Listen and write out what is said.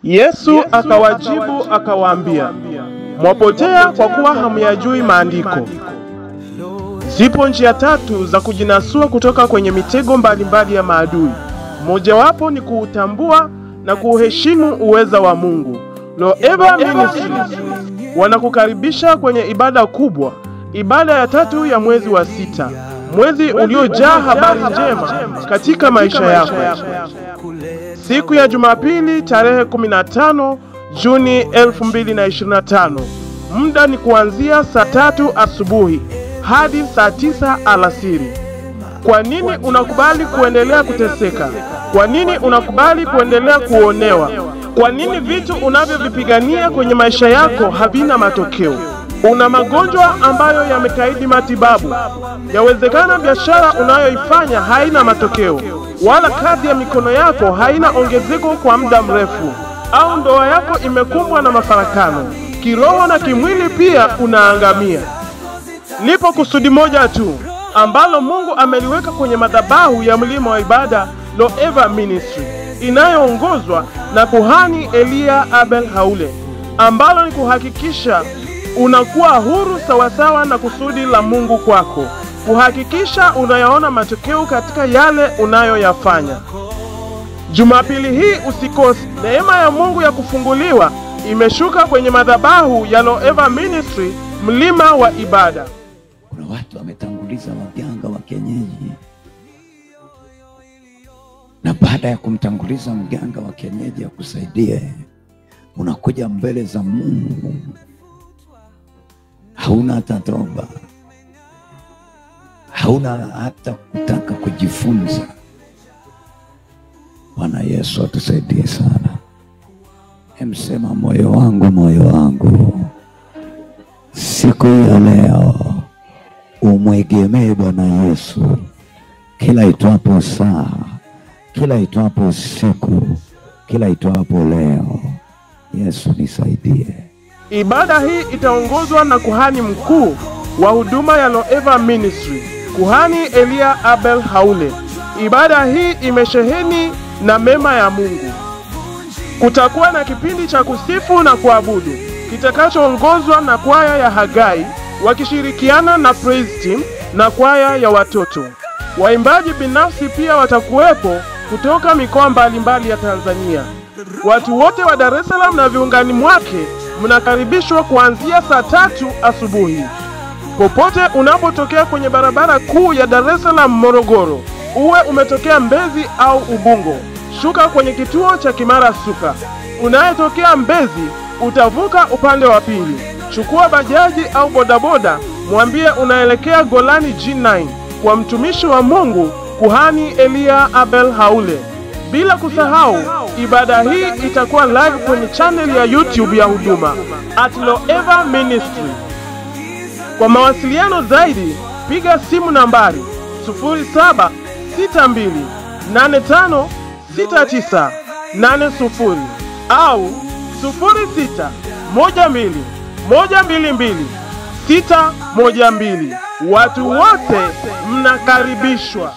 Yesu akawajibu akawaambia, "Mwapotea kwa kuwa hamyajui maandiko. Zipo njia tatu za kujinasua kutoka kwenye mitego mbalimbali ya maadui. Mojawapo ni kuutambua na kuheshimu uweza wa Mungu." Loeva Ministries wanakukaribisha kwenye ibada kubwa, ibada ya 3 ya mwezi wa 6, mwezi uliojaa habari njema katika maisha yako. Siku ya Jumapili tarehe 15 Juni 2025. Muda ni kuanzia saa 3 asubuhi hadi saa 9 alasiri. Kwa nini unakubali kuendelea kuteseka? Kwa nini unakubali kuendelea kuonewa? Kwa nini vitu unavyovipigania kwenye maisha yako havina matokeo? Una magonjwa ambayo yamekaidi matibabu. Yawezekana biashara unayoifanya haina matokeo, wala kazi ya mikono yako haina ongezeko kwa muda mrefu, au ndoa yako imekumbwa na mafarakano. Kiroho na kimwili pia unaangamia. Lipo kusudi moja tu ambalo Mungu ameliweka kwenye madhabahu ya mlima wa ibada Loeva Ministry, inayoongozwa na kuhani Elia Abel Haule, ambalo ni kuhakikisha unakuwa huru sawasawa na kusudi la Mungu kwako, kuhakikisha unayaona matokeo katika yale unayoyafanya. Jumapili hii usikose. Neema ya Mungu ya kufunguliwa imeshuka kwenye madhabahu ya Loeva Ministry, mlima wa ibada. Kuna watu wametanguliza waganga wa kienyeji, na baada ya kumtanguliza mganga wa kienyeji akusaidie, unakuja mbele za Mungu hauna hata toba, hauna hata kutaka kujifunza. Bwana Yesu atusaidie sana. Emsema, moyo wangu, siku ya leo umwegemee Bwana Yesu. Kila itwapo saa, kila itwapo siku, kila itwapo leo, Yesu nisaidie. Ibada hii itaongozwa na kuhani mkuu wa huduma ya Loeva Ministry, kuhani Elia Abel Haule. Ibada hii imesheheni na mema ya Mungu. Kutakuwa na kipindi cha kusifu na kuabudu kitakachoongozwa na kwaya ya Hagai wakishirikiana na praise team na kwaya ya watoto. Waimbaji binafsi pia watakuwepo kutoka mikoa mbalimbali ya Tanzania. Watu wote wa Dar es Salaam na viungani mwake mnakaribishwa kuanzia saa 3 asubuhi. Popote unapotokea kwenye barabara kuu ya Dar es Salaam Morogoro, uwe umetokea Mbezi au Ubungo, shuka kwenye kituo cha Kimara Suka. Unayetokea Mbezi utavuka upande wa pili, chukua bajaji au bodaboda, mwambie unaelekea Golani G9 kwa mtumishi wa Mungu kuhani Elia Abel Haule. Bila kusahau, ibada hii itakuwa live kwenye channel ya YouTube ya huduma @Loeva Ministry. Kwa mawasiliano zaidi, piga simu nambari 0762856980 au 0612122612. Watu wote mnakaribishwa.